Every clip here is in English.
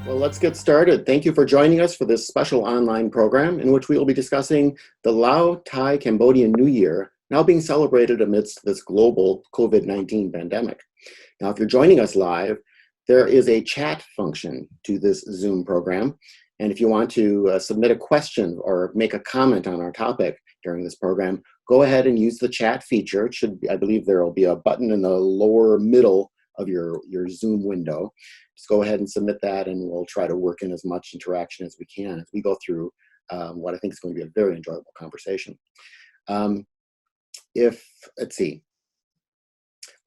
Well, let's get started. Thank you for joining us for this special online program in which we will be discussing the Lao Thai Cambodian New Year, now being celebrated amidst this global COVID-19 pandemic. Now, if you're joining us live, there is a chat function to this Zoom program. And if you want to submit a question or make a comment on our topic during this program, go ahead and use the chat feature. It should be, I believe there will be a button in the lower middle of your Zoom window. Just go ahead and submit that, and we'll try to work in as much interaction as we can as we go through what I think is going to be a very enjoyable conversation. Let's see.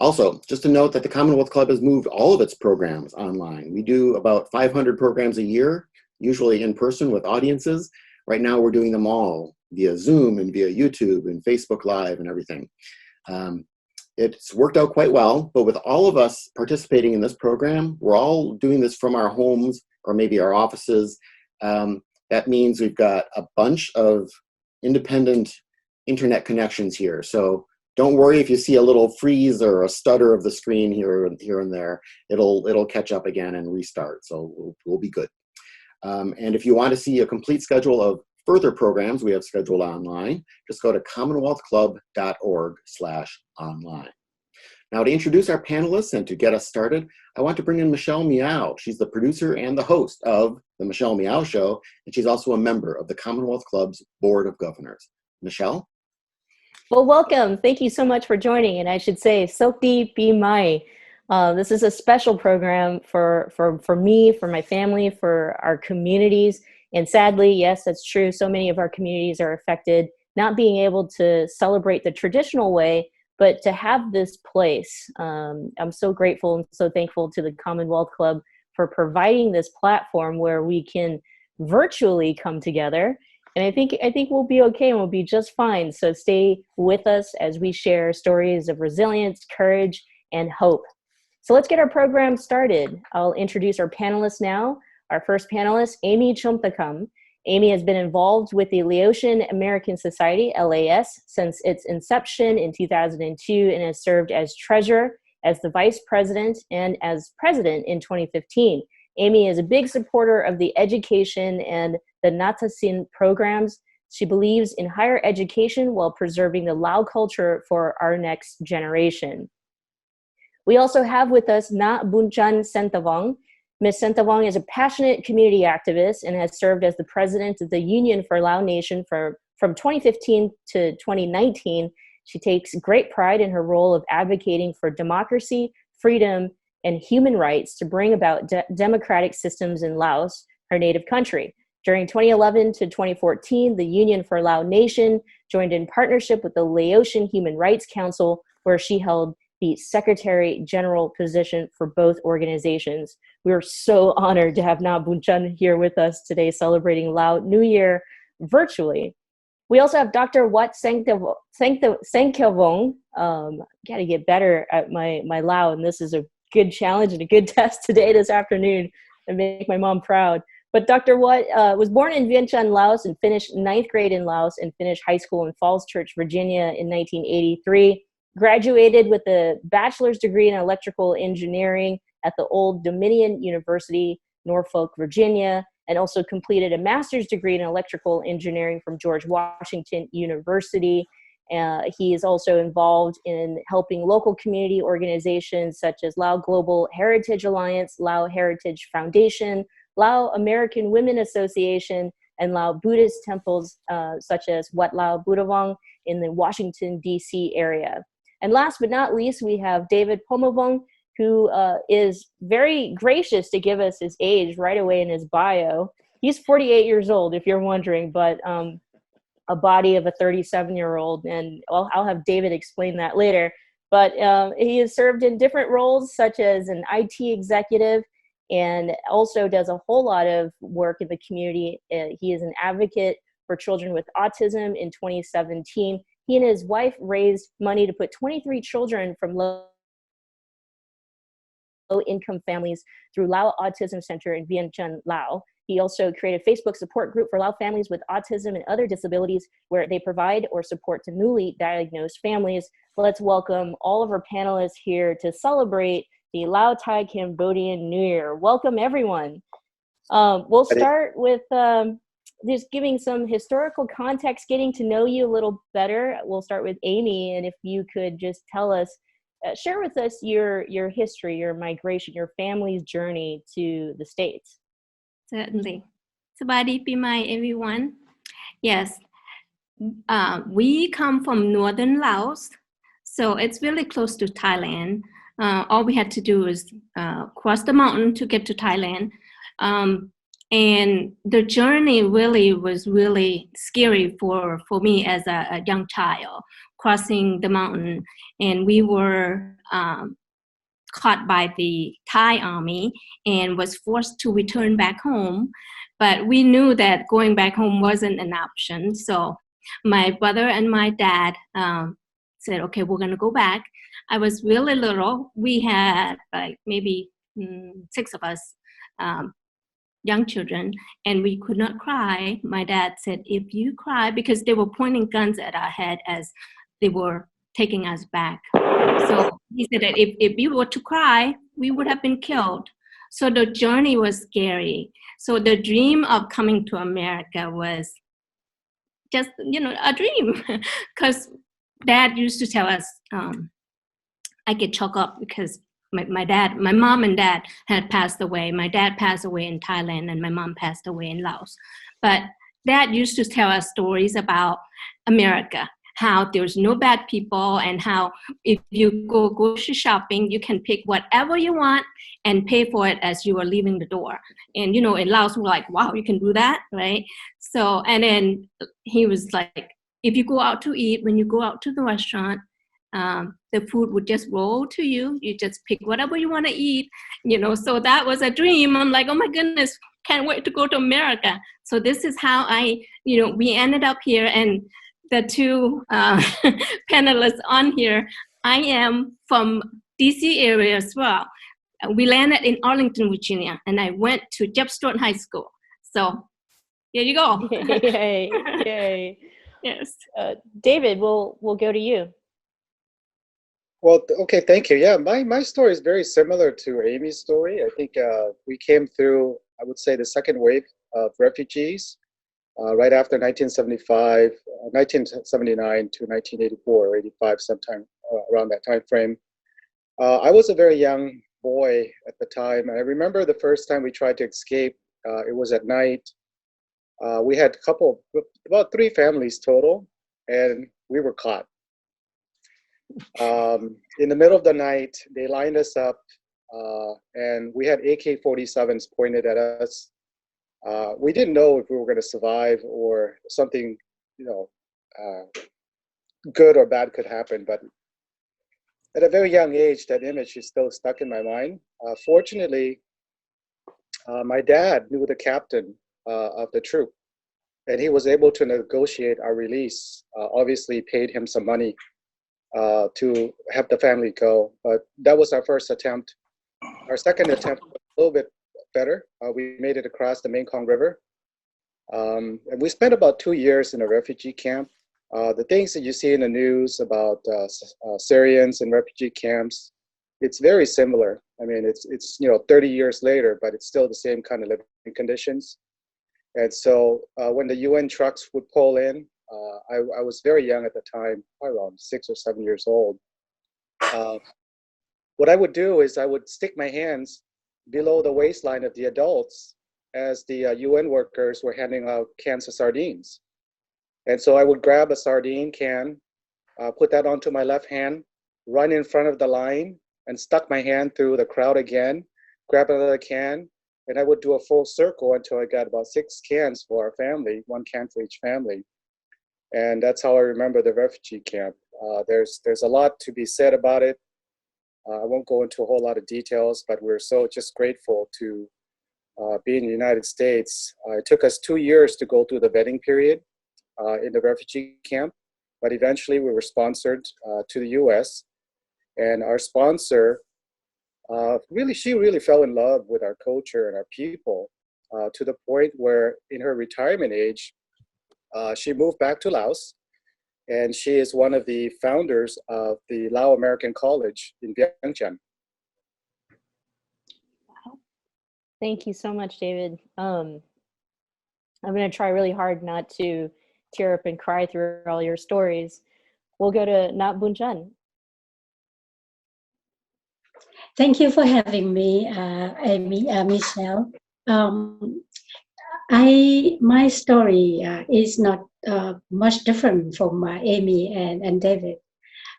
Also, just to note that the Commonwealth Club has moved all of its programs online. We do about 500 programs a year, usually in person with audiences. Right now, we're doing them all via Zoom and via YouTube and Facebook Live and everything. It's worked out quite well, but with all of us participating in this program, we're all doing this from our homes or maybe our offices. That means we've got a bunch of independent internet connections here. So don't worry if you see a little freeze or a stutter of the screen here and there. It'll catch up again and restart, so we'll be good. And if you want to see a complete schedule of further programs we have scheduled online, just go to commonwealthclub.org/online. Now, to introduce our panelists and to get us started, I want to bring in Michelle Meow. She's the producer and the host of The Michelle Meow Show, and she's also a member of the Commonwealth Club's Board of Governors. Michelle? Well, welcome. Thank you so much for joining. And I should say, Sokti Pi Mai. This is a special program for me, for my family, for our communities. And sadly, yes, that's true. So many of our communities are affected, not being able to celebrate the traditional way, but to have this place. I'm so grateful and so thankful to the Commonwealth Club for providing this platform where we can virtually come together. And I think we'll be okay and we'll be just fine. So stay with us as we share stories of resilience, courage, and hope. So let's get our program started. I'll introduce our panelists now. Our first panelist, Amy Chomthakam. Amy has been involved with the Laotian American Society, LAS, since its inception in 2002 and has served as treasurer, as the vice president, and as president in 2015. Amy is a big supporter of the education and the Natasin programs. She believes in higher education while preserving the Lao culture for our next generation. We also have with us Na Bunchan Sentawong. Ms. Sentawong is a passionate community activist and has served as the president of the Union for Lao Nation from 2015 to 2019. She takes great pride in her role of advocating for democracy, freedom, and human rights to bring about democratic systems in Laos, her native country. During 2011 to 2014, the Union for Lao Nation joined in partnership with the Laotian Human Rights Council, where she held the Secretary General position for both organizations. We are so honored to have Na Bunchan here with us today celebrating Lao New Year virtually. We also have Dr. Wat Sengkyavong. Gotta get better at my Lao, and this is a good challenge and a good test today, this afternoon, and make my mom proud. But Dr. Wat was born in Vientiane, Laos, and finished 9th grade in Laos and finished high school in Falls Church, Virginia in 1983. Graduated with a bachelor's degree in electrical engineering at the Old Dominion University, Norfolk, Virginia, and also completed a master's degree in electrical engineering from George Washington University. He is also involved in helping local community organizations such as Lao Global Heritage Alliance, Lao Heritage Foundation, Lao American Women Association, and Lao Buddhist temples such as Wat Lao Budavong in the Washington, D.C. area. And last but not least, we have David Pomavong, who is very gracious to give us his age right away in his bio. He's 48 years old, if you're wondering, but a body of a 37-year-old, and I'll have David explain that later. But he has served in different roles, such as an IT executive, and also does a whole lot of work in the community. He is an advocate for children with autism. In 2017, he and his wife raised money to put 23 children from low-income families through Lao Autism Center in Vientiane, Laos. He also created a Facebook support group for Lao families with autism and other disabilities where they provide or support to newly diagnosed families. Let's welcome all of our panelists here to celebrate the Lao Thai Cambodian New Year. Welcome, everyone. We'll But it- start with just giving some historical context, getting to know you a little better. We'll start with Amy, and if you could just tell us, share with us your history, your migration, your family's journey to the States. Certainly. Sabadi Pimai, everyone. Yes, we come from northern Laos, so it's really close to Thailand. All we had to do is cross the mountain to get to Thailand. And the journey really was really scary for me as a young child, crossing the mountain. And we were caught by the Thai army and was forced to return back home. But we knew that going back home wasn't an option. So my brother and my dad said, okay, we're going to go back. I was really little. We had like maybe 6 of us, young children, and we could not cry. My dad said, if you cry, because they were pointing guns at our head as they were taking us back. So he said that if we were to cry, we would have been killed. So the journey was scary. So the dream of coming to America was just, a dream. Because Dad used to tell us, I get choked up because my mom and dad had passed away. My dad passed away in Thailand and my mom passed away in Laos. But Dad used to tell us stories about America, how there's no bad people, and how if you go grocery shopping, you can pick whatever you want and pay for it as you are leaving the door. And, in Laos, we're like, wow, you can do that, right? So, and then he was like, if you go out to eat, when you go out to the restaurant, the food would just roll to you. You just pick whatever you want to eat, so that was a dream. I'm like, oh my goodness, can't wait to go to America. So this is how we ended up here. And the 2 panelists on here, I am from DC area as well. We landed in Arlington, Virginia, and I went to Jeff Stone High School. So here you go. Yay, yay. Yes. David, we'll go to you. Well, okay, thank you. Yeah, my story is very similar to Amy's story. I think we came through, I would say, the second wave of refugees right after 1975, 1979 to 1984 or 85, sometime around that time frame. I was a very young boy at the time, and I remember the first time we tried to escape. It was at night. We had about 3 families total, and we were caught. In the middle of the night, they lined us up, and we had AK-47s pointed at us. We didn't know if we were going to survive or something, good or bad could happen. But at a very young age, that image is still stuck in my mind. Fortunately, my dad knew the captain of the troop, and he was able to negotiate our release. Obviously, paid him some money to have the family go. But that was our first attempt. Our second attempt was a little bit better. We made it across the Mekong River. And we spent about 2 years in a refugee camp. The things that you see in the news about Syrians and refugee camps, it's very similar. I mean, it's 30 years later, but it's still the same kind of living conditions. And so when the UN trucks would pull in, I was very young at the time, probably around 6 or 7 years old. What I would do is I would stick my hands below the waistline of the adults as the UN workers were handing out cans of sardines. And so I would grab a sardine can, put that onto my left hand, run in front of the line, and stuck my hand through the crowd again, grab another can, and I would do a full circle until I got about 6 cans for our family, 1 can for each family. And that's how I remember the refugee camp. There's a lot to be said about it. I won't go into a whole lot of details, but we're so just grateful to be in the United States. It took us 2 years to go through the vetting period in the refugee camp, but eventually we were sponsored to the US. And our sponsor, she really fell in love with our culture and our people to the point where in her retirement age, she moved back to Laos, and she is one of the founders of the Lao American College in Vientiane. Thank you so much, David. I'm going to try really hard not to tear up and cry through all your stories. We'll go to Nat Bunjan. Thank you for having me, Amy, Michelle. My story is not much different from Amy and David.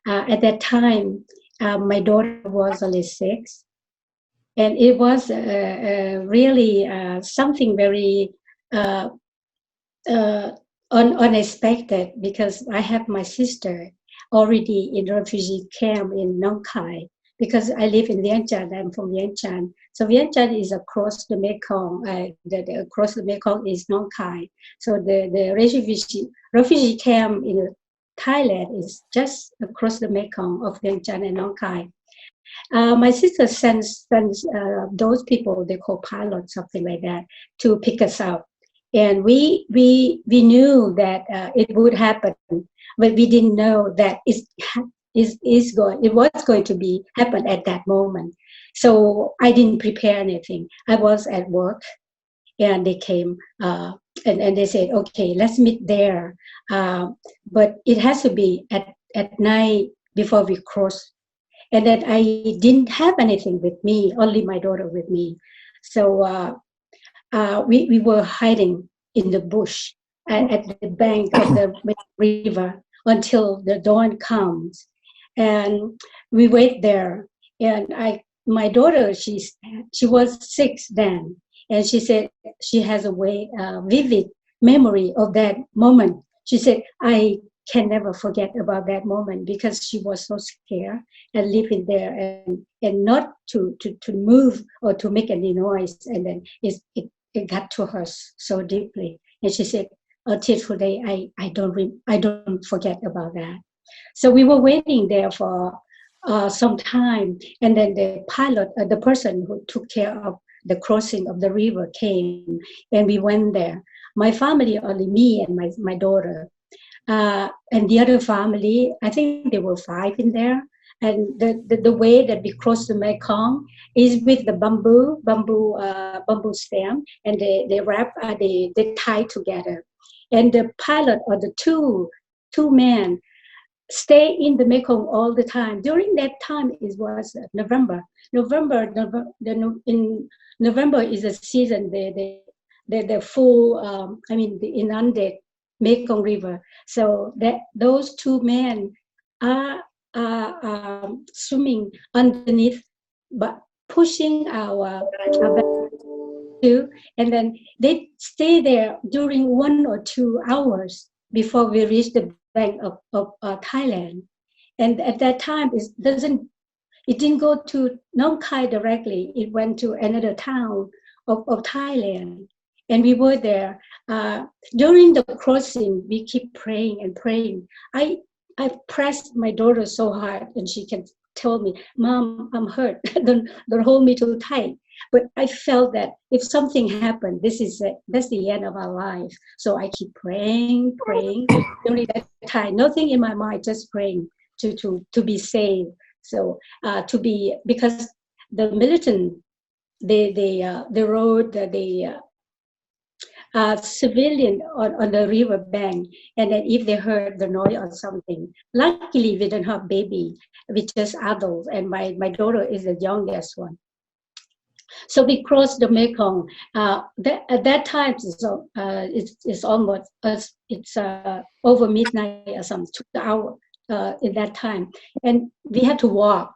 At that time, my daughter was only 6, and it was really something very unexpected, because I have my sister already in refugee camp in Nong Khai, because I live in Vientiane. I'm from Vientiane. So Vientiane is across the Mekong. Across the Mekong is Nong Khai. So the refugee camp in Thailand is just across the Mekong of Vientiane and Nong Khai. My sister sends those people, they call pilots, something like that, to pick us up. And we knew that it would happen, but we didn't know that it was going to be happen at that moment. So I didn't prepare anything. I was at work, and they came and they said, okay, let's meet there, but it has to be at night before we cross. And that I didn't have anything with me, only my daughter with me. So we were hiding in the bush at the bank of the river until the dawn comes, and we wait there. And my daughter, she was 6 then, and she said she has a vivid memory of that moment. She said, I can never forget about that moment, because she was so scared and living there and not to move or to make any noise. And then it got to her so deeply. And she said, until today, I don't forget about that. So we were waiting there for some time, and then the pilot, the person who took care of the crossing of the river, came, and we went there. My family, only me and my daughter. And the other family, I think there were 5 in there. And the way that we cross the Mekong is with the bamboo stem, and they wrap, they tie together. And the pilot, or the two men, stay in the Mekong all the time. During that time, it was November. In November is a season, the full, the inundated Mekong River. So that those 2 men are swimming underneath, but pushing our too, and then they stay there during 1 or 2 hours before we reach the bank of Thailand. And at that time, it didn't go to Nong Khai directly. It went to another town of Thailand. And we were there. During the crossing, we keep praying and praying. I pressed my daughter so hard, and she can tell me, Mom, I'm hurt. don't hold me too tight. But I felt that if something happened, that's the end of our life. So I keep praying. During that time, nothing in my mind, just praying to be saved. So because the militant, the road, civilian on the river bank, and then if they heard the noise or something, luckily we don't have baby, we just adults, and my daughter is the youngest one. So we crossed the Mekong. At that time, it's almost it's over midnight or something, 2 hours in that time, and we had to walk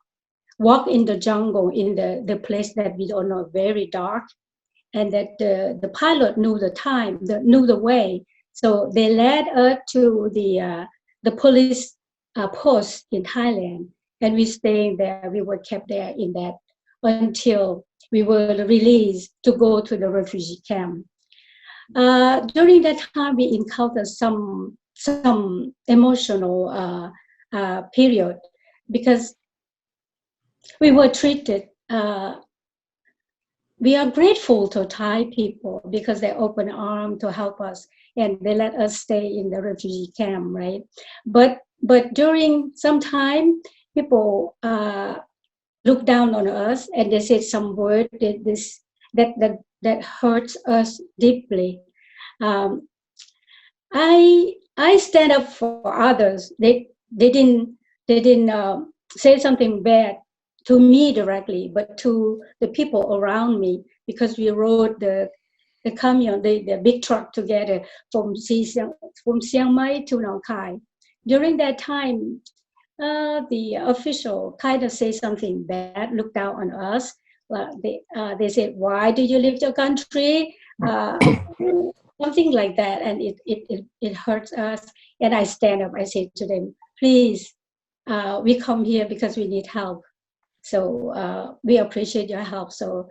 in the jungle, in the place that we don't know, very dark. And that the pilot knew knew the way. So they led us to the police post in Thailand, and we stayed there. We were kept there in that until we were released to go to the refugee camp. During that time, we encountered some emotional period, because we were treated. We are grateful to Thai people, because they opened arms to help us, and they let us stay in the refugee camp, right? But during some time, people looked down on us, and they said some word. that hurts us deeply. Um, I stand up for others. They didn't say something bad to me directly, but to the people around me, because we rode the camion, the big truck together from Chiang Mai to Nong Khai. During that time, the official kind of say something bad, look down on us. They said, "Why do you leave your country?" Uh, Something like that, and it hurts us. And I stand up. I say to them, "Please, we come here because we need help. So we appreciate your help. So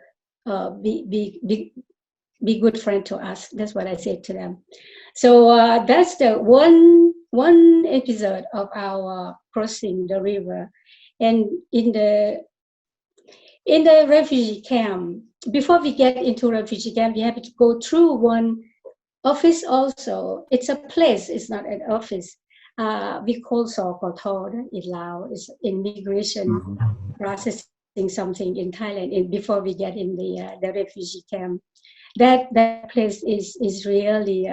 be good friend to us." That's what I said to them. So that's the one episode of our crossing the river. And in the refugee camp, before we get into refugee camp, we have to go through one office also. It's a place, it's not an office. We call Sokotor in Lao. It's immigration processing something in Thailand before we get in the refugee camp. That place is really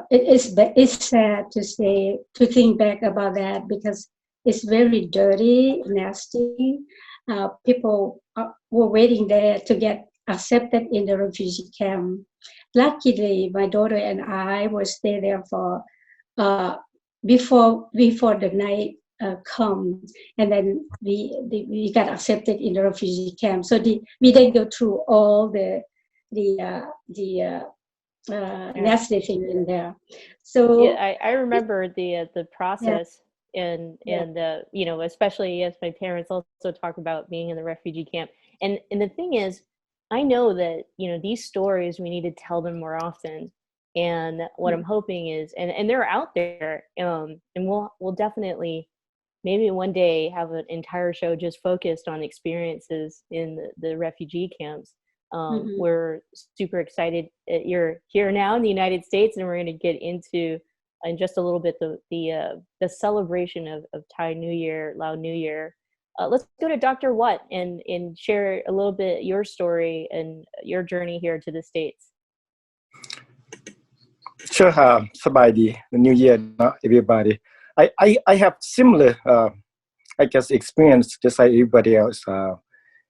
it's sad to think back about that, because it's very dirty, nasty. People were waiting there to get accepted in the refugee camp. Luckily, my daughter and I will stay there for before the night come, and then we got accepted in the refugee camp. So we then go through all the nasty thing in there. So yeah, I remember the process, and you know, especially as my parents also talk about being in the refugee camp. And the thing is, I know that, you know, these stories, we need to tell them more often. And what I'm hoping is, and they're out there, and we'll definitely maybe one day have an entire show just focused on experiences in the refugee camps. We're super excited that you're here now in the United States, and we're going to get into in just a little bit the celebration of Thai New Year, Lao New Year. Let's go to Dr. Watt and share a little bit your story and your journey here to the States. Sure, Sabadi, the New Year, everybody. I have similar, I guess, experience just like everybody else.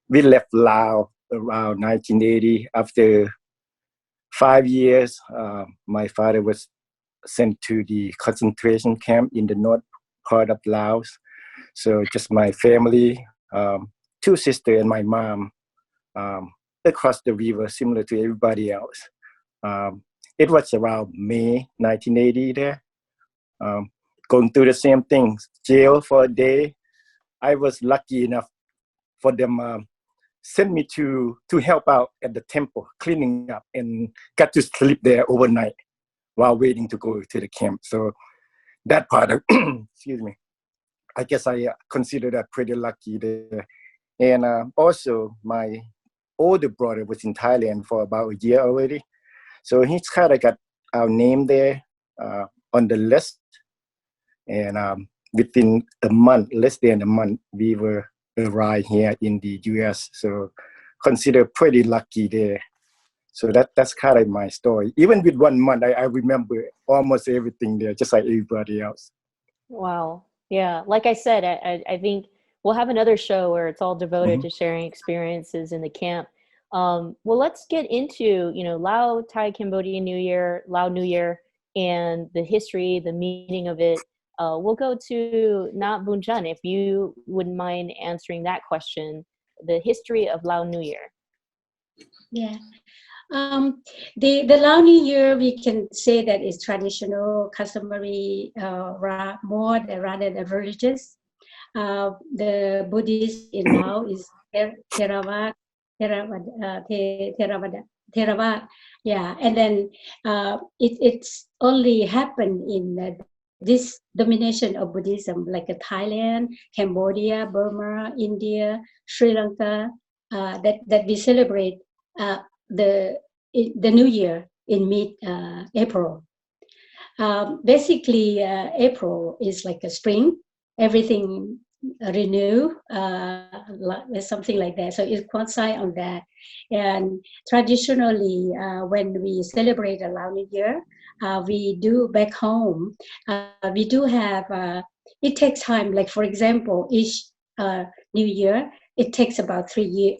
We left Laos around 1980. After 5 years, my father was sent to the concentration camp in the north part of Laos. So just my family, 2 sisters and my mom, across the river, similar to everybody else. It was around May 1980 there. Going through the same things, jail for a day. I was lucky enough for them send me to help out at the temple, cleaning up, and got to sleep there overnight while waiting to go to the camp. So that part of, excuse me, I guess I consider that pretty lucky there. And also my older brother was in Thailand for about a year already. So he's kind of got our name there on the list. And within a month, less than a month, we were arrived here in the US. So consider pretty lucky there. So that's kind of my story. Even with 1 month, I remember almost everything there, just like everybody else. Wow. Yeah. Like I said, I think we'll have another show where it's all devoted to sharing experiences in the camp. Well, let's get into, you know, Lao, Thai, Cambodian New Year, Lao New Year, and the history, the meaning of it. We'll go to Nat Bunjan, if you wouldn't mind answering that question, the history of Lao New Year. Yeah. The Lao New Year, we can say that it's traditional, customary, more rather than religious. The Buddhist in Lao is Theravada. Yeah, and then it's only happened in this domination of Buddhism, like Thailand, Cambodia, Burma, India, Sri Lanka, that we celebrate the New Year in mid-April. Basically, April is like a spring. Everything renew, something like that. So it's coincide on that. And traditionally, when we celebrate the Lao New Year, we do back home. We do have. It takes time. Like for example, each New Year, it takes about 3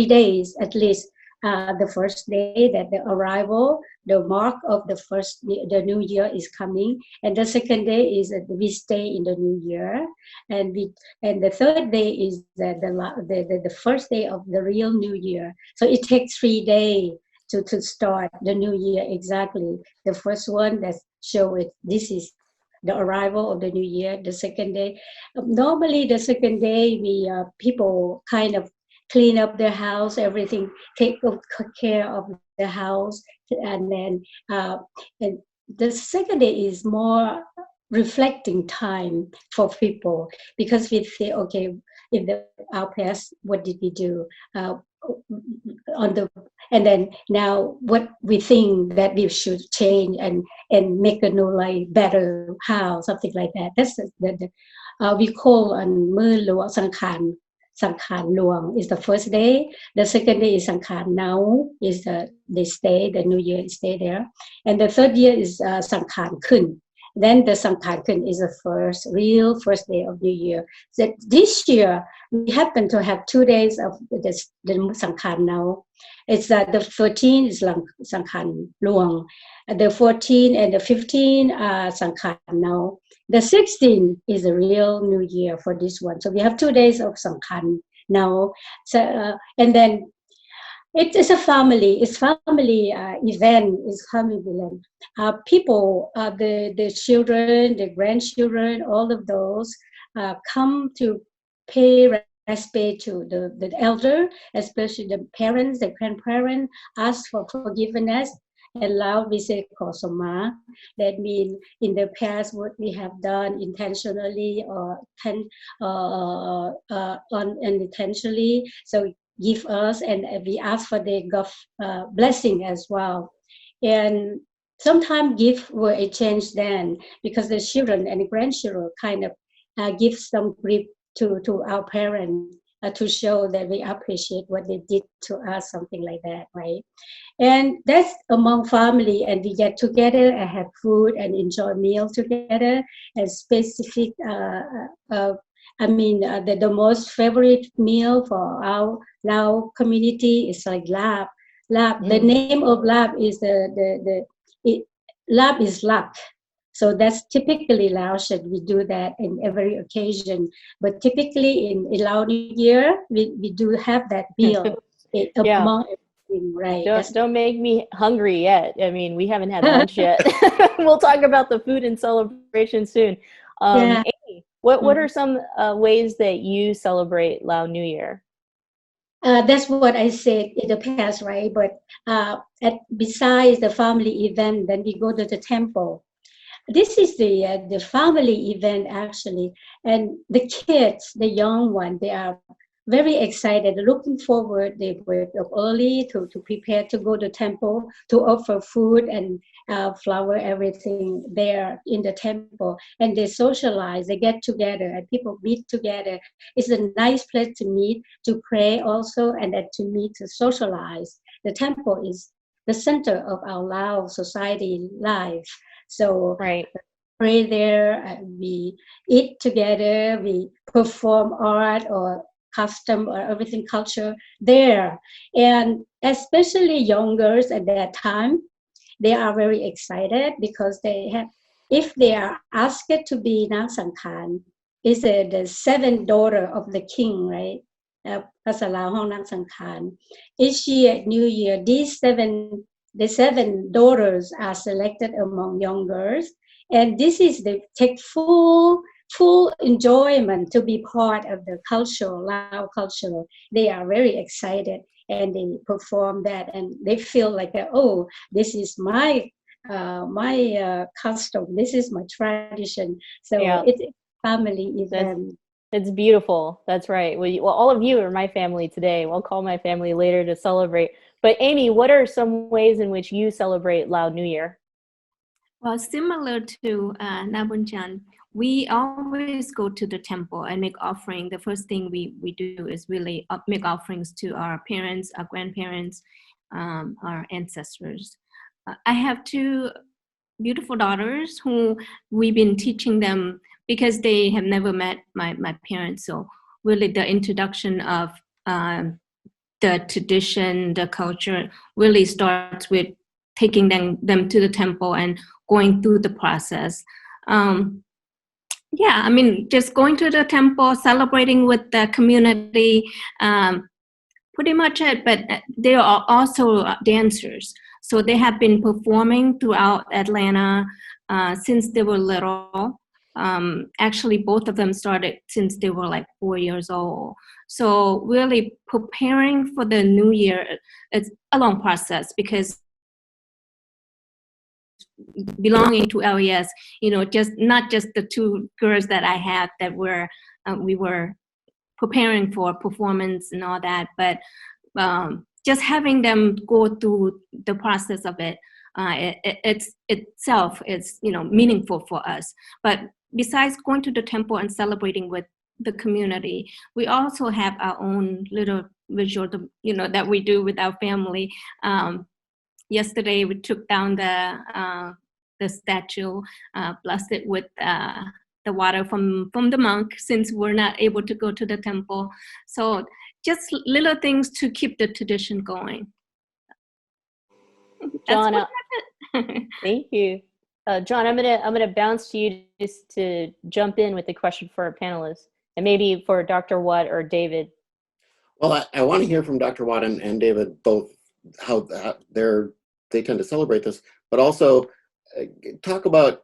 days at least. The first day that the arrival, the mark of the new year is coming, and the second day is that we stay in the new year, and the third day is the first day of the real new year. So it takes 3 days to start the new year exactly. The first one that show it, this is the arrival of the new year. The second day, normally the second day we people kind of clean up their house, everything, take care of the house, and then and the second day is more reflecting time for people, because we say, okay, in our past, what did we do? And then now what we think that we should change and make a new life better, how, something like that. That's we call on Mưa Lúa Sangkhan Luang is the first day. The second day is Sangkhan Nau, is they stay, the new year stay there. And the third year is Sangkhan Khun. Then the Sangkhan Khun is the real first day of New Year. So this year, we happen to have 2 days of the Sangkhan Nau. It's the 13th is Sangkhan Luang. The 14 and the 15 are Sangkhan Nau. The 16th is a real New Year for this one. So we have 2 days of Sangkhan now. So and then it is a family. It's family event. It's family event. People, the children, the grandchildren, all of those come to pay respect to the elder, especially the parents, the grandparents, ask for forgiveness. And Lao, we say kosoma. That means in the past what we have done intentionally or unintentionally. So give us, and we ask for the God blessing as well. And sometimes gift will exchange then, because the children and the grandchildren kind of give some gift to our parents to show that we appreciate what they did to us, something like that, right? And that's among family, and we get together and have food and enjoy meal together. And specific, the most favorite meal for our Lao community is like lap. The name of lap is lap is luck. So that's typically Laotian. We do that in every occasion. But typically in Lao New Year, we do have that meal among everything, right? Don't make me hungry yet. I mean, we haven't had lunch yet. We'll talk about the food and celebration soon. Amy, what are some ways that you celebrate Lao New Year? That's what I said in the past, right? But besides the family event, then we go to the temple. This is the family event actually, and the kids, the young ones, they are very excited, looking forward. They wake up early to prepare to go to temple to offer food and flower, everything there in the temple, and they socialize. They get together and people meet together. It's a nice place to meet, to pray also, and then to meet to socialize. The temple is the center of our Lao society life. So pray there, we eat together, we perform art or custom or everything culture there. And especially youngers at that time, they are very excited because they have, if they are asked to be Nang Sangkhan, is the seventh daughter of the king, right? Pasal Lao Hong Nang Sangkhan. Each year, New Year, the seven daughters are selected among young girls, and this is the take full enjoyment to be part of the Lao culture. They are very excited and they perform that, and they feel like, oh, this is my custom, this is my tradition. So it's a family event. It's beautiful. That's right. Well, all of you are my family today. We'll call my family later to celebrate. But Amy, what are some ways in which you celebrate Lao New Year? Well, similar to Nabunjan, we always go to the temple and make offering. The first thing we do is really make offerings to our parents, our grandparents, our ancestors. I have two beautiful daughters who we've been teaching them because they have never met my parents. So really the introduction of the tradition, the culture really starts with taking them to the temple and going through the process. Yeah, I mean, just going to the temple, celebrating with the community, pretty much it. But they are also dancers. So they have been performing throughout Atlanta since they were little. Actually, both of them started since they were like 4 years old. So really preparing for the new year, it's a long process because belonging to LES, just not just the two girls that I have that we were preparing for performance and all that, but just having them go through the process of it, it's itself is meaningful for us. But besides going to the temple and celebrating with the community, we also have our own little visual, that we do with our family. Yesterday, we took down the statue, blessed it with the water from the monk, since we're not able to go to the temple. So just little things to keep the tradition going. John, thank you. John, I'm gonna bounce to you just to jump in with the question for our panelists, and maybe for Dr. Watt or David. Well, I want to hear from Dr. Watt and David both how they tend to celebrate this, but also talk about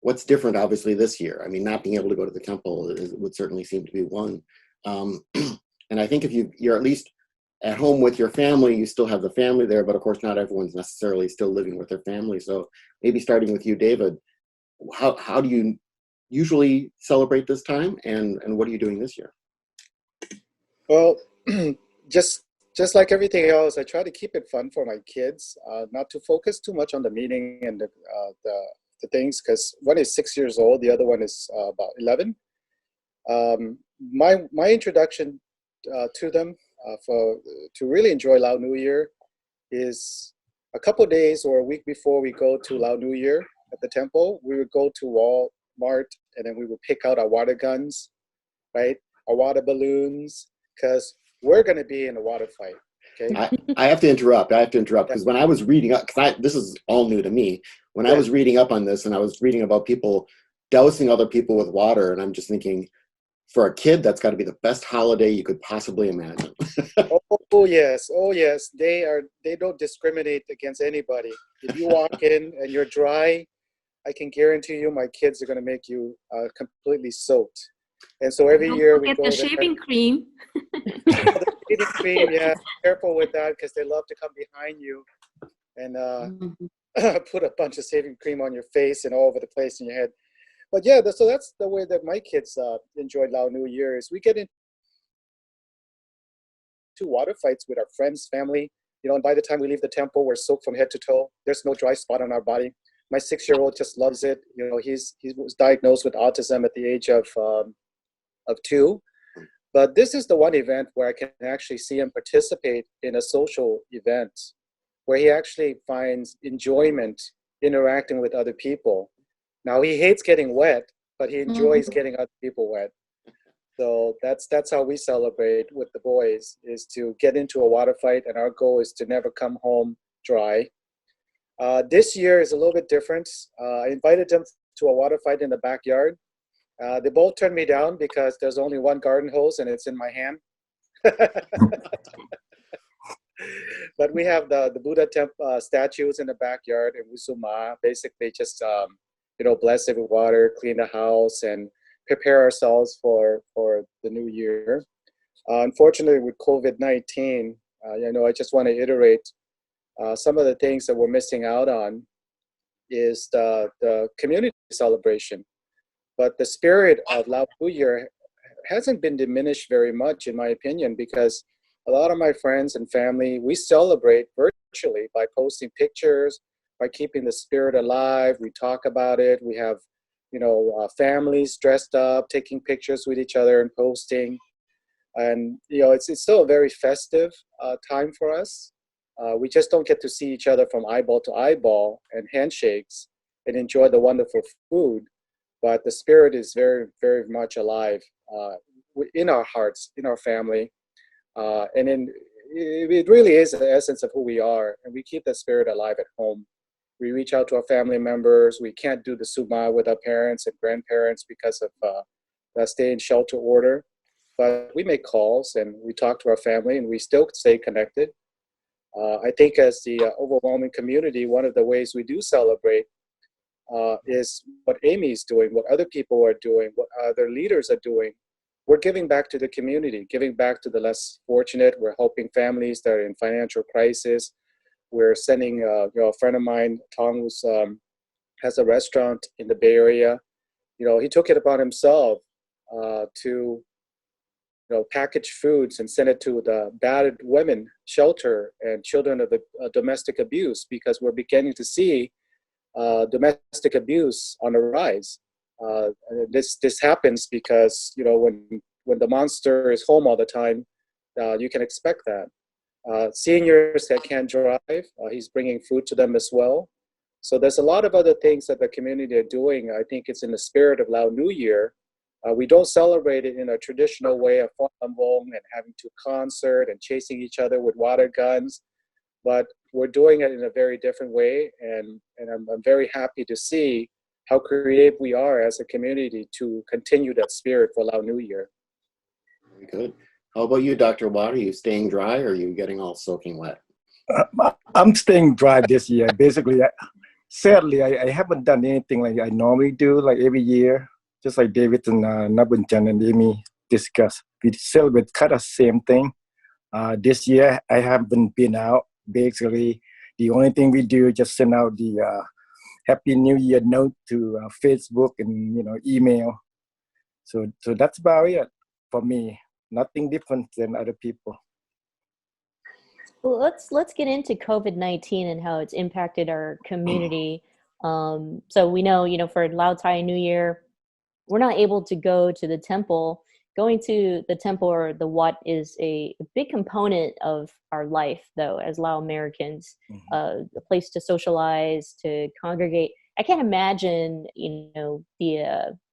what's different, obviously, this year. I mean, not being able to go to the temple would certainly seem to be one. And I think if you're at least at home with your family, you still have the family there, but of course, not everyone's necessarily still living with their family. So maybe starting with you, David, how do you usually celebrate this time, and what are you doing this year? Well, just like everything else, I try to keep it fun for my kids, not to focus too much on the meaning and the things, because one is 6 years old, the other one is about 11. My introduction to them to really enjoy Lao New Year is a couple days or a week before we go to Lao New Year at the temple. We would go to Walmart, and then we would pick out our water guns, right? Our water balloons, because we're going to be in a water fight. Okay. I have to interrupt because when I was reading up, this is all new to me. When I was reading up on this, and I was reading about people dousing other people with water, and I'm just thinking, for a kid, that's got to be the best holiday you could possibly imagine. Oh yes. They don't discriminate against anybody. If you walk in and you're dry, I can guarantee you my kids are going to make you completely soaked. And so every year we get go the there. shaving cream. The shaving cream, yeah. Careful with that, because they love to come behind you and put a bunch of shaving cream on your face and all over the place in your head. But yeah, so that's the way that my kids enjoyed Lao New Year. Is we get into water fights with our friends, family. And by the time we leave the temple, we're soaked from head to toe. There's no dry spot on our body. My 6-year-old just loves it. He was diagnosed with autism at the age of 2. But this is the one event where I can actually see him participate in a social event where he actually finds enjoyment interacting with other people. Now, he hates getting wet, but he enjoys getting other people wet. So that's how we celebrate with the boys, is to get into a water fight, and our goal is to never come home dry. This year is a little bit different. I invited them to a water fight in the backyard. They both turned me down because there's only one garden hose and it's in my hand. But we have the Buddha statues in the backyard, and Wusuma, basically just bless it with water, clean the house, and prepare ourselves for the new year. Unfortunately, with COVID-19, I just want to iterate some of the things that we're missing out on is the community celebration. But the spirit of Lao New Year hasn't been diminished very much, in my opinion, because a lot of my friends and family, we celebrate virtually by posting pictures, by keeping the spirit alive. We talk about it. We have, families dressed up, taking pictures with each other and posting. And, it's still a very festive time for us. We just don't get to see each other from eyeball to eyeball and handshakes and enjoy the wonderful food. But the spirit is very, very much alive in our hearts, in our family. It really is the essence of who we are. And we keep that spirit alive at home. We reach out to our family members. We can't do the Suma with our parents and grandparents because of the stay in shelter order. But we make calls and we talk to our family and we still stay connected. I think as the overwhelming community, one of the ways we do celebrate is what Amy's doing, what other people are doing, what other leaders are doing. We're giving back to the community, giving back to the less fortunate. We're helping families that are in financial crisis. We're sending, a friend of mine, Tom, who has a restaurant in the Bay Area. He took it upon himself to package foods and send it to the battered women shelter and children of the domestic abuse, because we're beginning to see domestic abuse on the rise. This happens because when the monster is home all the time, you can expect that. Seniors that can't drive, he's bringing food to them as well. So there's a lot of other things that the community are doing. I think it's in the spirit of Lao New Year. We don't celebrate it in a traditional way of Lambong and having to concert and chasing each other with water guns, but we're doing it in a very different way. And I'm very happy to see how creative we are as a community to continue that spirit for Lao New Year. Very good. How about you, Dr. Watt? Are you staying dry or are you getting all soaking wet? I'm staying dry this year. Basically, sadly, I haven't done anything like I normally do, like every year. Just like David and Nabunchan and Amy discussed, we celebrate kind of same thing. This year, I haven't been out. Basically, the only thing we do is just send out the Happy New Year note to Facebook and email. So that's about it for me. Nothing different than other people. Well, let's get into COVID-19 and how it's impacted our community. So we know, for Lao Tai New Year, we're not able to go to the temple. Going to the temple or the Wat is a big component of our life, though, as Lao Americans, a place to socialize, to congregate. I can't imagine,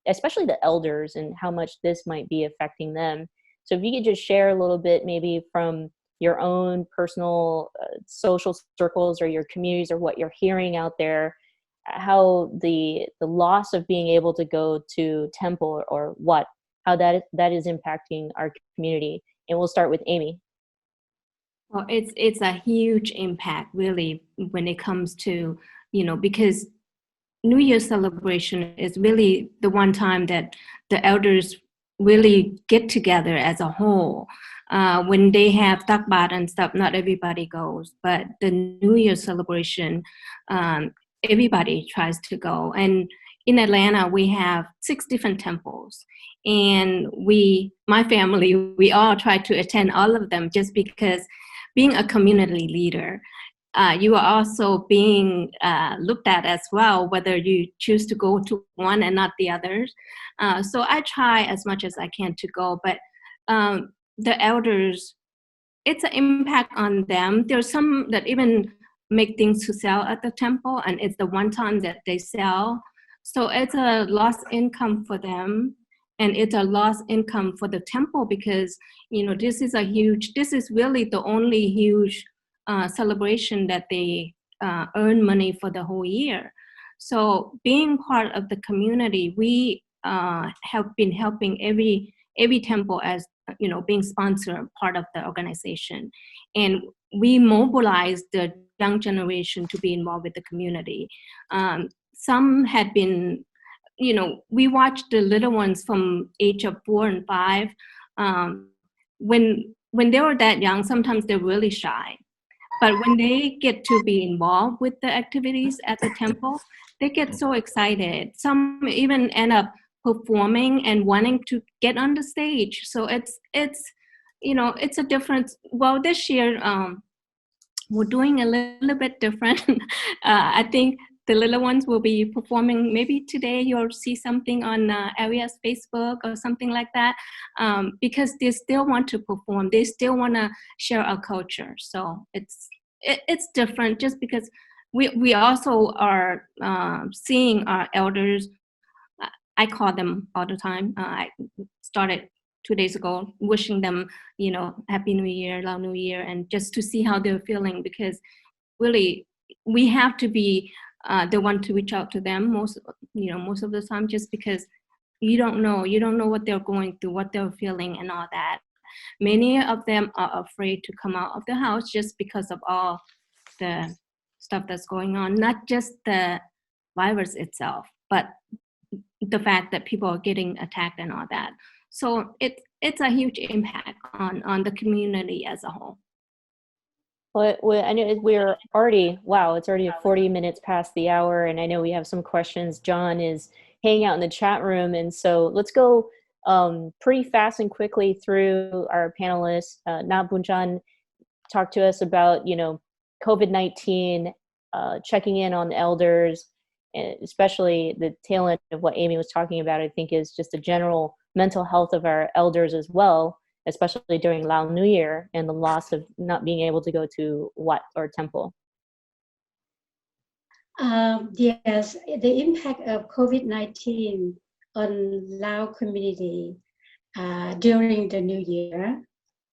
especially the elders and how much this might be affecting them. So if you could just share a little bit, maybe from your own personal social circles or your communities or what you're hearing out there, how the loss of being able to go to temple or what, how that is impacting our community. And we'll start with Amy. Well, it's a huge impact, really, when it comes to, because New Year's celebration is really the one time that the elders really get together as a whole. When they have takbat and stuff, not everybody goes, but the New Year celebration, everybody tries to go. And in Atlanta, we have 6 different temples. And my family, we all try to attend all of them just because being a community leader, you are also being looked at as well, whether you choose to go to one and not the others. So I try as much as I can to go, but the elders, it's an impact on them. There's some that even make things to sell at the temple, and it's the one time that they sell. So it's a lost income for them, and it's a lost income for the temple because, this is really the only huge celebration that they earn money for the whole year. So being part of the community, we have been helping every temple as, being sponsored part of the organization. And we mobilize the young generation to be involved with the community. Some had been, we watched the little ones from age of 4 and 5. When they were that young, sometimes they're really shy. But when they get to be involved with the activities at the temple, they get so excited. Some even end up performing and wanting to get on the stage. So it's a difference. Well, this year, we're doing a little bit different. I think the little ones will be performing. Maybe today you'll see something on Area's Facebook or something like that, because they still want to perform. They still want to share our culture. So it's different just because we also are seeing our elders. I call them all the time. I started 2 days ago wishing them, Happy New Year, Lao New Year, and just to see how they're feeling, because really we have to be the one to reach out to them most of the time, just because you don't know what they're going through, what they're feeling and all that. Many of them are afraid to come out of the house just because of all the stuff that's going on, not just the virus itself, but the fact that people are getting attacked and all that. So it's a huge impact on the community as a whole. Well, I know we're already, it's already 40 minutes past the hour, and I know we have some questions. John is hanging out in the chat room, and so let's go pretty fast and quickly through our panelists. Na Bumjan talked to us about, COVID-19, checking in on the elders, and especially the tail end of what Amy was talking about, I think, is just the general mental health of our elders as well, especially during Lao New Year and the loss of not being able to go to Wat or temple. Yes, the impact of COVID-19 on Lao community during the New Year,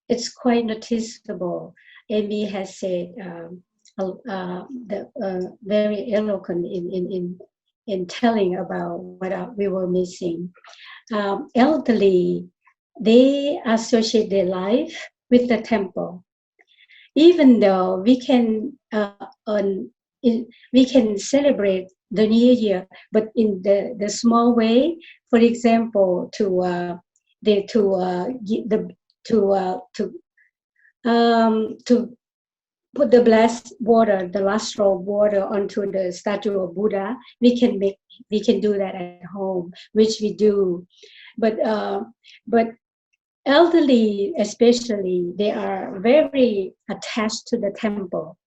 it's quite noticeable. Amy has said very eloquent in telling about what we were missing. Elderly, they associate their life with the temple. Even though we can celebrate the New Year, but in the small way. For example, to put the blessed water, the last drop of water onto the statue of Buddha, we can do that at home, which we do. But elderly, especially, they are very attached to the temple,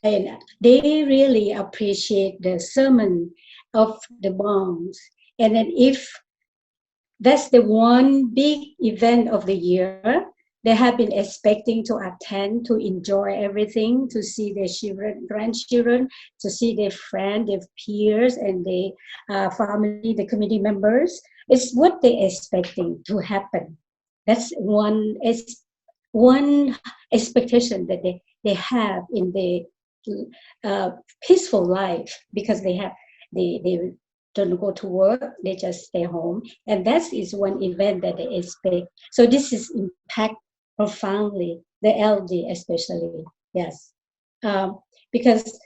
and they really appreciate the sermon of the monks. And then if that's the one big event of the year, they have been expecting to attend, to enjoy everything, to see their children, grandchildren, to see their friends, their peers, and their family, the community members. It's what they're expecting to happen. That's one expectation that they have in their peaceful life, because they don't go to work, they just stay home. And that is one event that they expect. So this is impact profoundly the elderly, especially, yes, because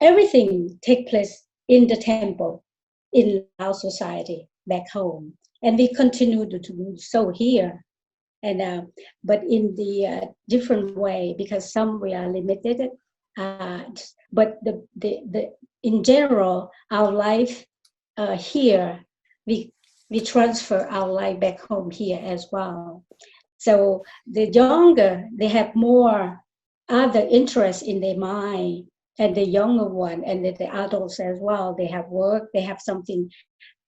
everything takes place in the temple, in our society back home, and we continue to do so here, and but in the different way, because some we are limited, but the in general our life here, we transfer our life back home here as well. So the younger, they have more other interests in their mind, and the younger one, and the adults as well, they have work, they have something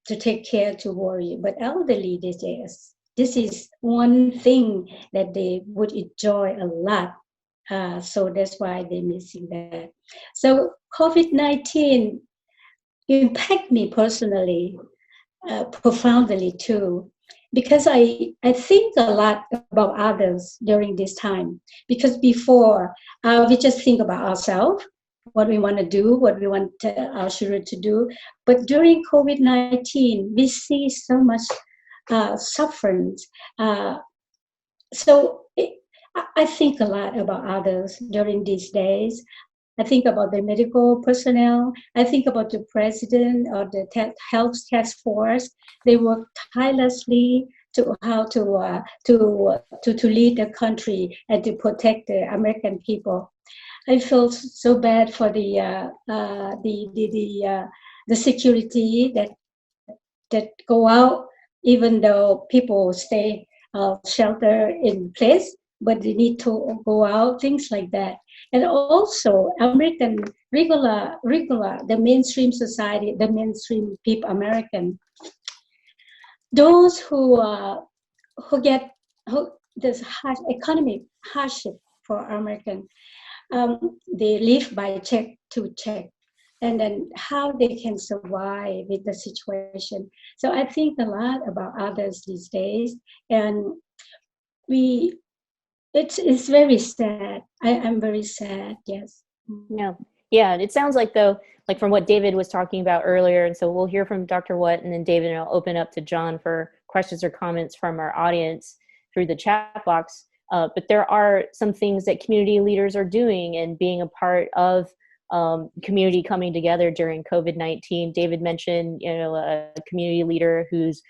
to take care, to worry. But elderly, this is one thing that they would enjoy a lot. So that's why they're missing that. So COVID-19 impact me personally profoundly too, because I think a lot about others during this time. Because before, we just think about ourselves, what we want to do, what we want our children to do. But during COVID-19, we see so much suffering. So I think a lot about others during these days. I think about the medical personnel. I think about the president of the health task force. They work tirelessly to how to lead the country and to protect the American people. I felt so bad for the security that go out, even though people stay shelter in place, but they need to go out, things like that. And also American regular, the mainstream society, the mainstream people, American, those who get this economic hardship for American, they live by check to check, and then how they can survive with the situation. So I think a lot about others these days, and it's very sad. I'm very sad. Yes. Yeah. Yeah. It sounds like, though, like from what David was talking about earlier. And so we'll hear from Dr. Watt, and then David, and I'll open up to John for questions or comments from our audience through the chat box. But there are some things that community leaders are doing and being a part of community coming together during COVID-19. David mentioned, a community leader who's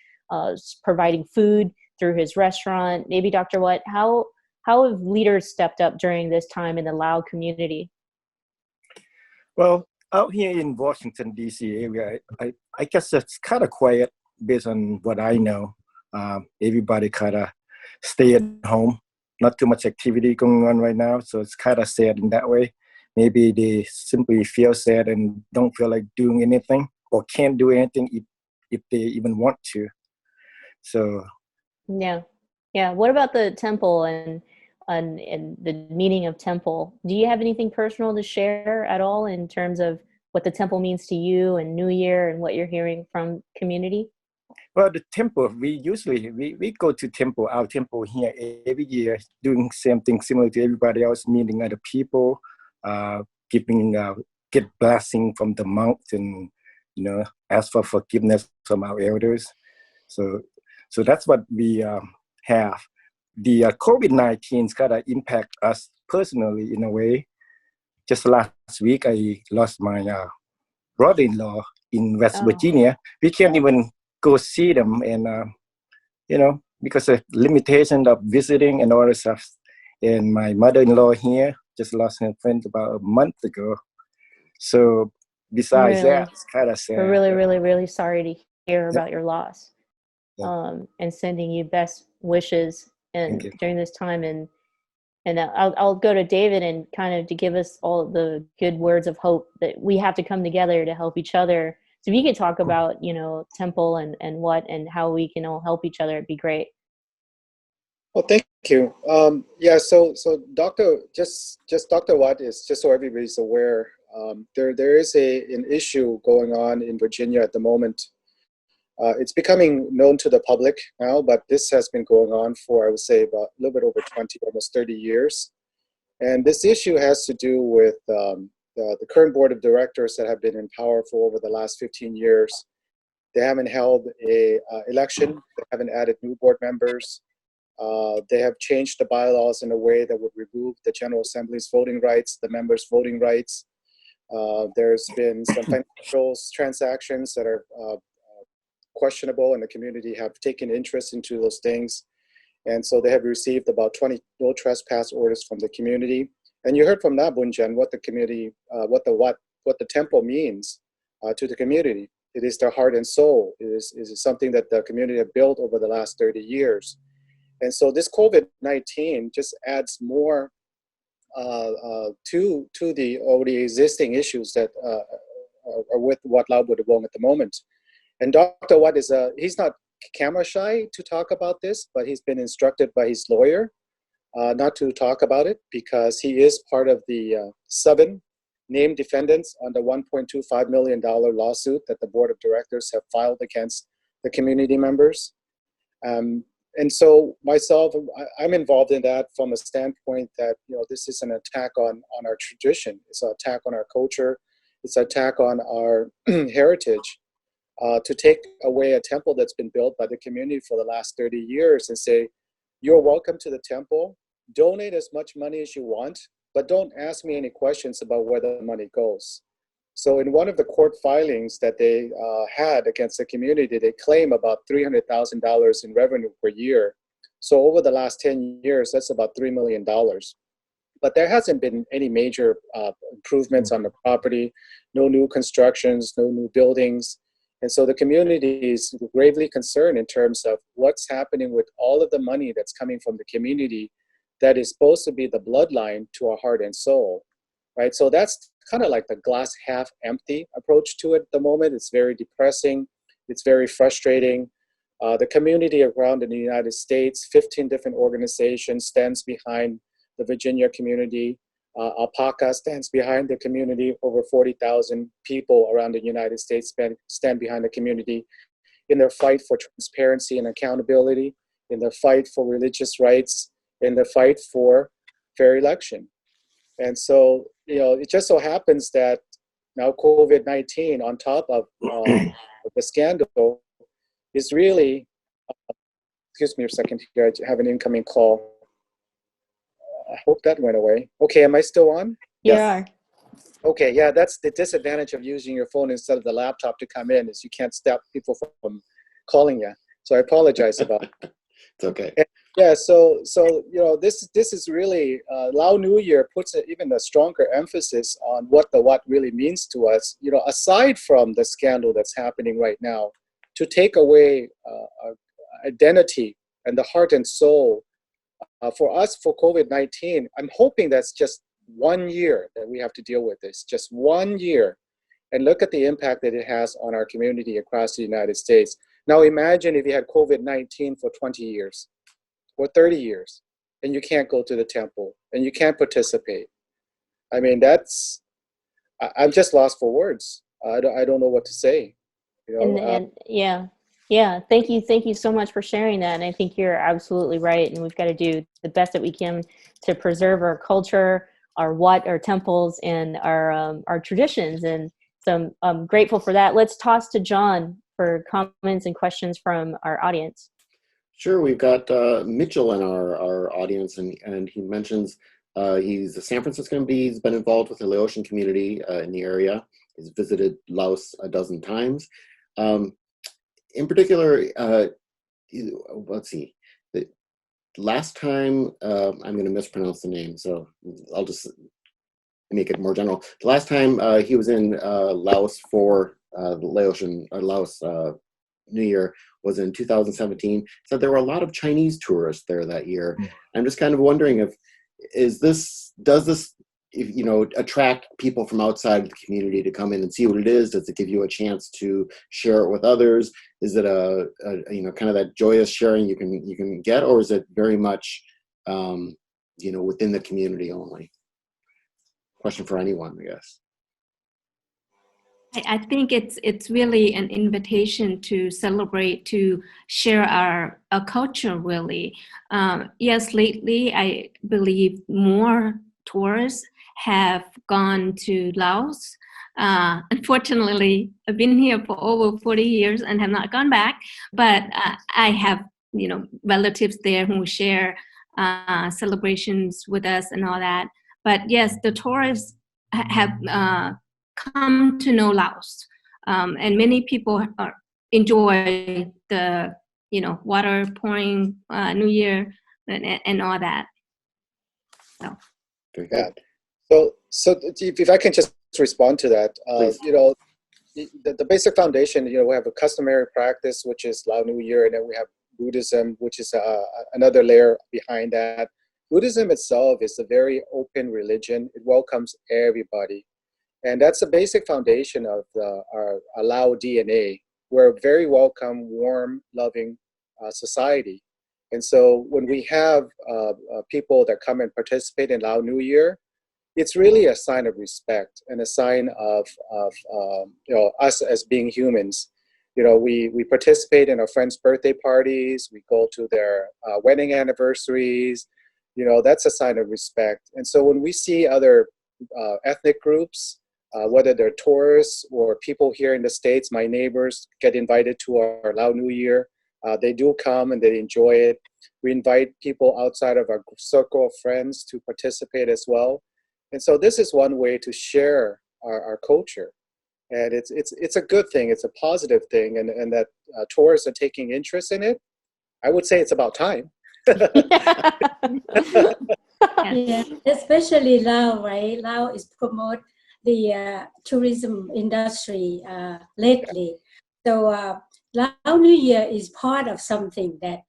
providing food through his restaurant. Maybe Dr. Watt, how have leaders stepped up during this time in the Lao community? Well, out here in Washington, D.C. area, I guess it's kind of quiet based on what I know. Everybody kind of stay at home, not too much activity going on right now. So it's kind of sad in that way. Maybe they simply feel sad and don't feel like doing anything, or can't do anything if they even want to. So. Yeah. Yeah. What about the temple and the meaning of temple? Do you have anything personal to share at all in terms of what the temple means to you and New Year and what you're hearing from community? Well, the temple, we go to temple, our temple here every year, doing same thing similar to everybody else, meeting other people, get blessing from the monks, and ask for forgiveness from our elders. So that's what we have. The COVID-19's kind of impact us personally in a way. Just last week, I lost my brother-in-law in West Virginia. We can't even go see them, and because of limitation of visiting and all that stuff. And my mother-in-law here just lost her friend about a month ago. So besides that, it's kind of sad. We're really, really, really sorry to hear about your loss. And sending you best wishes during this time. And I'll go to David and kind of to give us all the good words of hope that we have to come together to help each other. So if you could talk about, temple and how we can all help each other, it'd be great. Well, thank you. So Dr. Watt is, just so everybody's aware, there is an issue going on in Virginia at the moment. It's becoming known to the public now, but this has been going on for, I would say, about a little bit over 20, almost 30 years. And this issue has to do with the current board of directors that have been in power for over the last 15 years. They haven't held a election. They haven't added new board members. They have changed the bylaws in a way that would remove the General Assembly's voting rights, the members' voting rights. There's been some financial transactions that are questionable, and the community have taken interest into those things. And so they have received about 20 no trespass orders from the community. And you heard from Na Bunjan what the community, what the temple means to the community. It is their heart and soul. It is something that the community have built over the last 30 years. And so this COVID-19 just adds more to the already existing issues that are with Wat Lao Budabong at the moment. And Dr. Watt he's not camera shy to talk about this, but he's been instructed by his lawyer not to talk about it, because he is part of the 7 named defendants on the $1.25 million lawsuit that the board of directors have filed against the community members. And so myself, I'm involved in that from a standpoint that, this is an attack on our tradition. It's an attack on our culture. It's an attack on our heritage. To take away a temple that's been built by the community for the last 30 years and say, you're welcome to the temple, donate as much money as you want, but don't ask me any questions about where the money goes. So in one of the court filings that they had against the community, they claim about $300,000 in revenue per year. So over the last 10 years, that's about $3 million. But there hasn't been any major improvements on the property, no new constructions, no new buildings. And so the community is gravely concerned in terms of what's happening with all of the money that's coming from the community that is supposed to be the bloodline to our heart and soul, right? So that's kind of like the glass half empty approach to it at the moment. It's very depressing. It's very frustrating. The community around in the United States, 15 different organizations stands behind the Virginia community. Alpaca stands behind the community. Over 40,000 people around the United States stand behind the community in their fight for transparency and accountability, in their fight for religious rights, in the fight for fair election. And so, it just so happens that now COVID-19 on top of the scandal is really, excuse me a second here, I have an incoming call. I hope that went away. Okay, am I still on? You Yes. are. Okay, yeah, that's the disadvantage of using your phone instead of the laptop to come in, is you can't stop people from calling you. So I apologize about it. It's okay. Yeah, so this is really Lao New Year puts even a stronger emphasis on what really means to us. Aside from the scandal that's happening right now, to take away our identity and the heart and soul for us for COVID-19. I'm hoping that's just 1 year that we have to deal with this, just 1 year, and look at the impact that it has on our community across the United States. Now imagine if you had COVID-19 for 20 years or 30 years, and you can't go to the temple, and you can't participate. I mean, I'm just lost for words. I don't know what to say. And yeah. Thank you so much for sharing that. And I think you're absolutely right. And we've got to do the best that we can to preserve our culture, our temples, and our traditions. And so I'm grateful for that. Let's toss to John for comments and questions from our audience. Sure, we've got Mitchell in our audience, and he mentions he's a San Franciscan, but he's been involved with the Laotian community in the area. He's visited Laos a dozen times. In particular, let's see, the last time, I'm going to mispronounce the name, so I'll just make it more general. The last time he was in Laos for the Laos New Year was in 2017. So there were a lot of Chinese tourists there that year. I'm just kind of wondering does this attract people from outside the community to come in and see what it is? Does it give you a chance to share it with others? Is it a kind of that joyous sharing you can get, or is it very much within the community only? Question for anyone, I guess. I think it's really an invitation to celebrate, to share our culture, really. Yes, lately I believe more tourists have gone to Laos. Unfortunately, I've been here for over 40 years and have not gone back, but I have relatives there who share celebrations with us and all that. But yes, the tourists have come to know Laos, and many people enjoy the water pouring New Year and all that. So. Very good. Yeah. So if I can just respond to that, the basic foundation, we have a customary practice, which is Lao New Year, and then we have Buddhism, which is another layer behind that. Buddhism itself is a very open religion. It welcomes everybody. And that's the basic foundation of our Lao DNA. We're a very welcome, warm, loving society. And so when we have people that come and participate in Lao New Year, it's really a sign of respect and a sign of us as being humans. We participate in our friends' birthday parties. We go to their wedding anniversaries. That's a sign of respect. And so when we see other ethnic groups, whether they're tourists or people here in the States, my neighbors get invited to our Lao New Year. They do come and they enjoy it. We invite people outside of our circle of friends to participate as well. And so this is one way to share our culture. And it's a good thing. It's a positive thing. And that tourists are taking interest in it. I would say it's about time. Yeah, especially Lao, right? Lao is promote the tourism industry lately. So Lao New Year is part of something that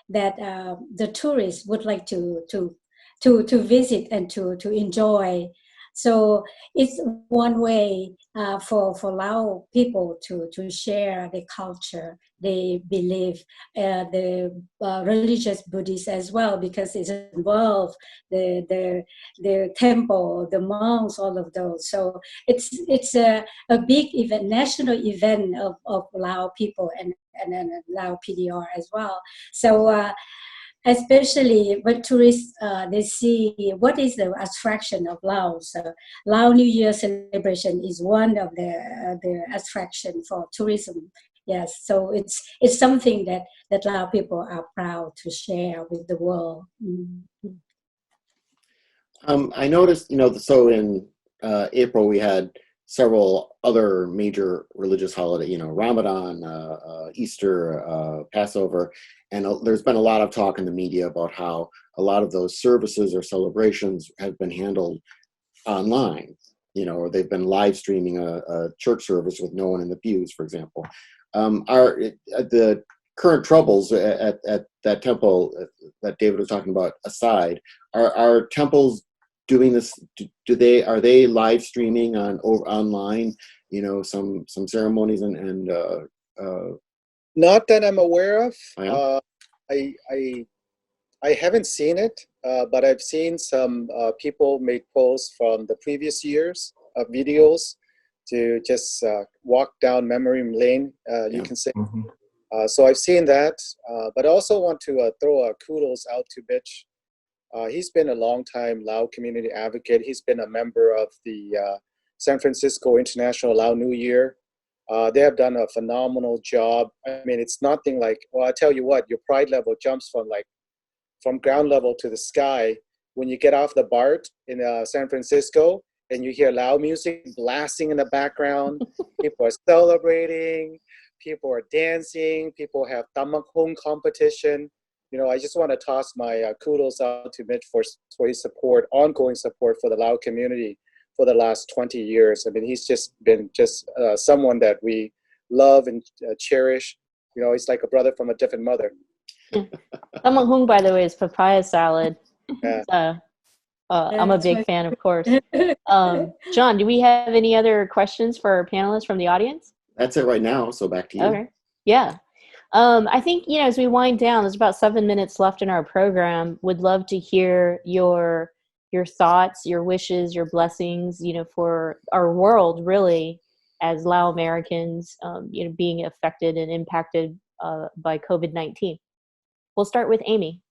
the tourists would like to to visit and to enjoy. So it's one way for Lao people to share the culture, they believe, the religious Buddhists as well, because it's involved the temple, the monks, all of those. So it's a big event, national event of Lao people and Lao PDR as well. So especially when tourists they see what is the attraction of Laos. Lao New Year celebration is one of the attraction for tourism. Yes, so it's something that Lao people are proud to share with the world. I noticed, so in April we had several other major religious holidays, Ramadan, Easter, Passover, and there's been a lot of talk in the media about how a lot of those services or celebrations have been handled online, or they've been live streaming a church service with no one in the pews, for example. Are the current troubles at that temple that David was talking about aside, are temples doing this? Are they live streaming online? Some ceremonies and Not that I'm aware of. Oh, yeah? I haven't seen it, but I've seen some people make posts from the previous years of videos to just walk down memory lane, you can say. So I've seen that, but I also want to throw a kudos out to Mitch. He's been a long-time Lao community advocate. He's been a member of the San Francisco International Lao New Year. They have done a phenomenal job. I mean, it's nothing like, well, I tell you what, your pride level jumps from ground level to the sky when you get off the BART in San Francisco and you hear Lao music blasting in the background. People are celebrating, people are dancing, people have tamak hung competition. I just want to toss my kudos out to Mitch for his support, ongoing support for the Lao community for the last 20 years. I mean, he's just been someone that we love and cherish. He's like a brother from a different mother. Tamak hung, by the way, is papaya salad. Yeah. I'm a big fan, of course. John, do we have any other questions for our panelists from the audience? That's it right now, so back to you. Okay. Yeah. I think, as we wind down, there's about 7 minutes left in our program. Would love to hear your thoughts, your wishes, your blessings, for our world, really, as Lao Americans, being affected and impacted by COVID-19. We'll start with Amy.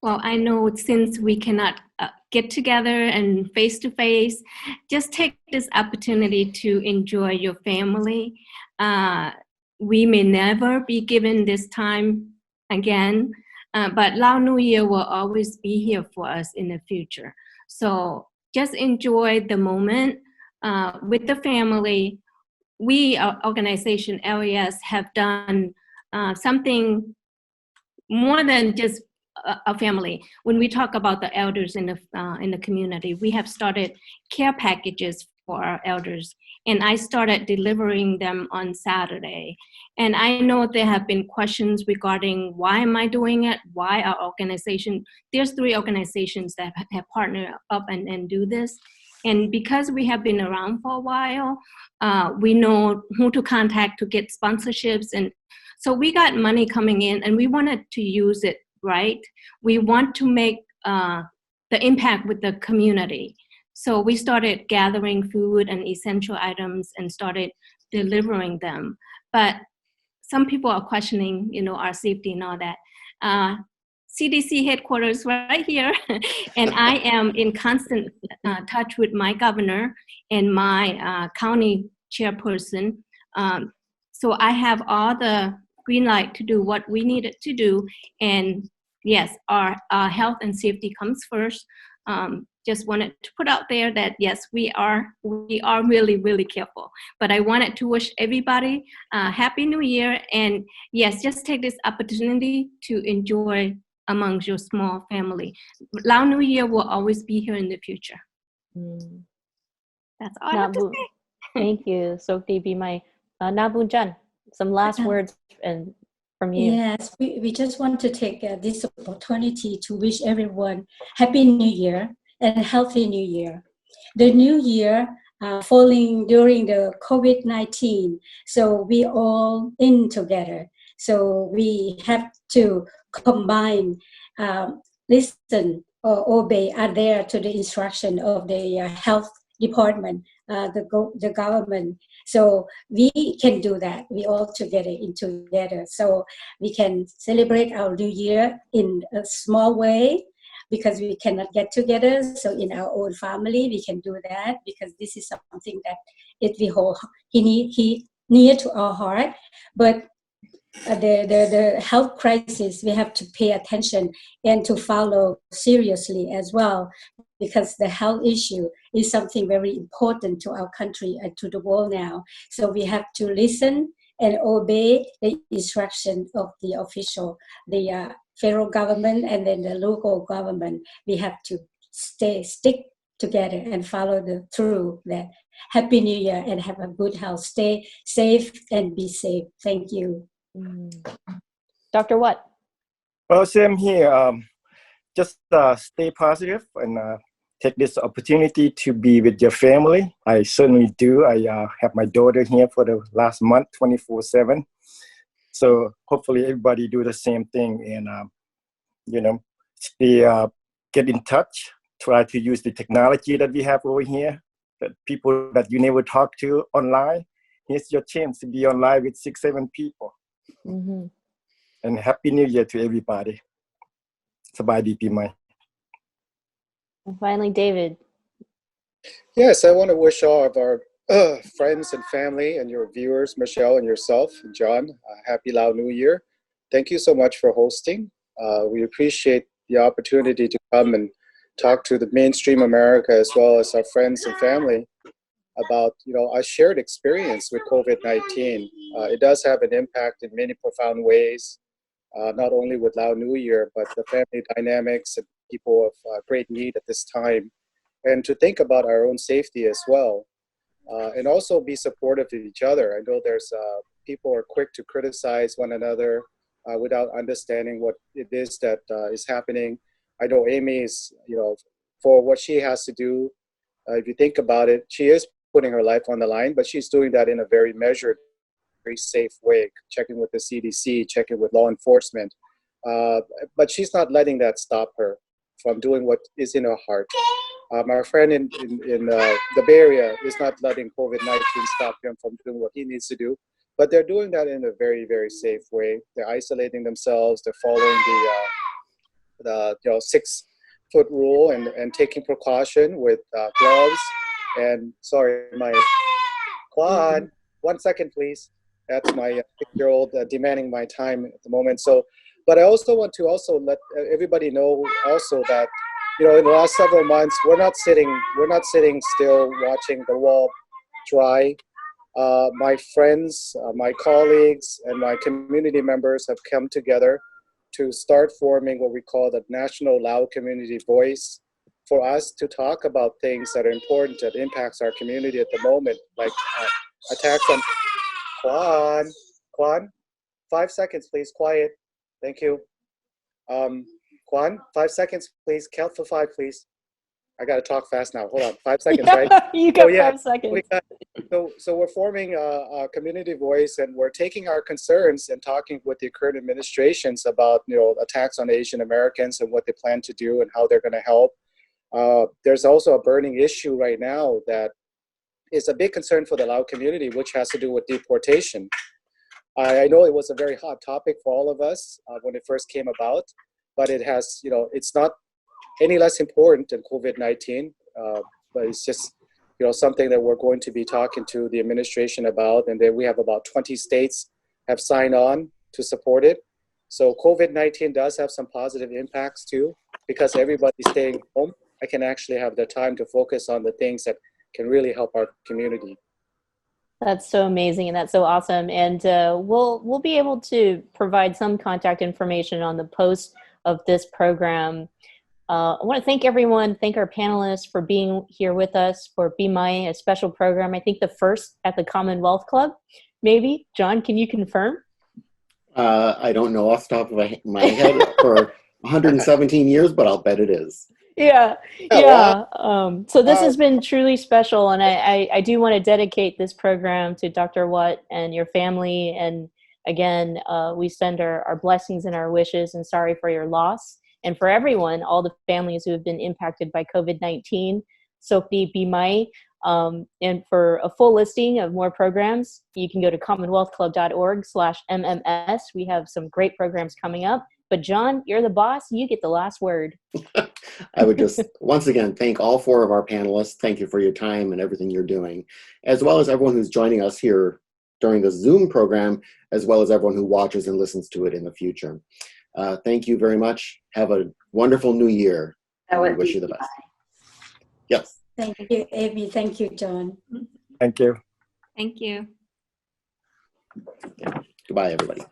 Well, I know since we cannot get together and face to face, just take this opportunity to enjoy your family. We may never be given this time again, but Lao New Year will always be here for us in the future. So just enjoy the moment with the family. We, our organization, LES, have done something more than just a family. When we talk about the elders in the community, we have started care packages for our elders, and I started delivering them on Saturday. And I know there have been questions regarding why am I doing it? Why our organization? There's 3 organizations that have partnered up and do this. And because we have been around for a while, we know who to contact to get sponsorships. And so we got money coming in, and we wanted to use it right. We want to make the impact with the community. So we started gathering food and essential items and started delivering them. But some people are questioning, our safety and all that. CDC headquarters right here, and I am in constant touch with my governor and my county chairperson. So I have all the green light to do what we needed to do. And yes, our health and safety comes first. Just wanted to put out there that yes, we are really, really careful. But I wanted to wish everybody Happy New Year, and yes, just take this opportunity to enjoy amongst your small family. Lao New Year will always be here in the future. That's all I have to say. Thank you, Sokdi Bimai. Nabunjan, some last words from from you. Yes, we just want to take this opportunity to wish everyone Happy New Year and Healthy New Year. The new year falling during the COVID-19, so we all in together. So we have to combine, listen or obey, adhere to the instruction of the health department, the government. So we can do that. We all together in together. So we can celebrate our new year in a small way because we cannot get together. So in our own family, we can do that because this is something that we hold he near to our heart. But the health crisis, we have to pay attention and to follow seriously as well, because the health issue is something very important to our country and to the world now. So we have to listen and obey the instruction of the official, the federal government and then the local government. We have to stick together and follow through that. Happy New Year and have a good health. Stay safe and be safe. Thank you. Dr. What? Well, same here. Just stay positive and take this opportunity to be with your family. I certainly do. I have my daughter here for the last month, 24/7. So hopefully everybody do the same thing and, stay, get in touch. Try to use the technology that we have over here, that people that you never talk to online. Here's your chance to be online with 6-7 people. Mm-hmm. And Happy New Year to everybody. Sabadi Pimai. And finally, David. Yes, I want to wish all of our friends and family and your viewers, Michelle and yourself, John, Happy Lao New Year. Thank you so much for hosting. We appreciate the opportunity to come and talk to the mainstream America as well as our friends and family about our shared experience with COVID-19. It does have an impact in many profound ways, not only with Lao New Year, but the family dynamics and people of great need at this time, and to think about our own safety as well, and also be supportive of each other. I know there's people are quick to criticize one another without understanding what it is that is happening. I know Amy is, for what she has to do, if you think about it, she is putting her life on the line, but she's doing that in a very measured, very safe way, checking with the CDC, checking with law enforcement. But she's not letting that stop her from doing what is in her heart. Our friend in the Bay Area is not letting COVID-19 stop him from doing what he needs to do, but they're doing that in a very, very safe way. They're isolating themselves. They're following the 6-foot rule and taking precaution with gloves. And sorry, my Kwan, 1 second, please. That's my 6-year-old demanding my time at the moment. So, but I also want to let everybody know also that, in the last several months, we're not sitting still watching the wall dry. My friends, my colleagues, and my community members have come together to start forming what we call the National Lao Community Voice, for us to talk about things that are important, that impacts our community at the moment, like attacks on Kwan, 5 seconds, please, quiet. Thank you. Kwan, 5 seconds, please. Count for 5, please. I got to talk fast now. Hold on, 5 seconds, right? You got 5 seconds. So we're forming a community voice, and we're taking our concerns and talking with the current administrations about attacks on Asian Americans and what they plan to do and how they're going to help. There's also a burning issue right now that is a big concern for the Lao community, which has to do with deportation. I know it was a very hot topic for all of us when it first came about, but it has, it's not any less important than COVID-19, but it's just, something that we're going to be talking to the administration about, and then we have about 20 states have signed on to support it. So COVID-19 does have some positive impacts too, because everybody's staying home. I can actually have the time to focus on the things that can really help our community. That's so amazing, and that's so awesome. And we'll be able to provide some contact information on the post of this program. I want to thank everyone, thank our panelists for being here with us for Be My, a special program. I think the first at the Commonwealth Club, maybe. John, can you confirm? I don't know off the top of my head for 117 years, but I'll bet it is. Yeah, Oh, yeah. wow. So this Wow. has been truly special, and I do want to dedicate this program to Dr. Watt and your family. And again, we send our blessings and our wishes, and sorry for your loss. And for everyone, all the families who have been impacted by COVID-19, Sokdi Bimai. And for a full listing of more programs, you can go to commonwealthclub.org/MMS. We have some great programs coming up. But John, you're the boss. You get the last word. I would just once again thank all four of our panelists. Thank you for your time and everything you're doing, as well as everyone who's joining us here during the Zoom program, as well as everyone who watches and listens to it in the future. Thank you very much. Have a wonderful new year. We wish you the best. Yes. Thank you, Amy. Thank you, John. Thank you. Thank you. Goodbye, everybody.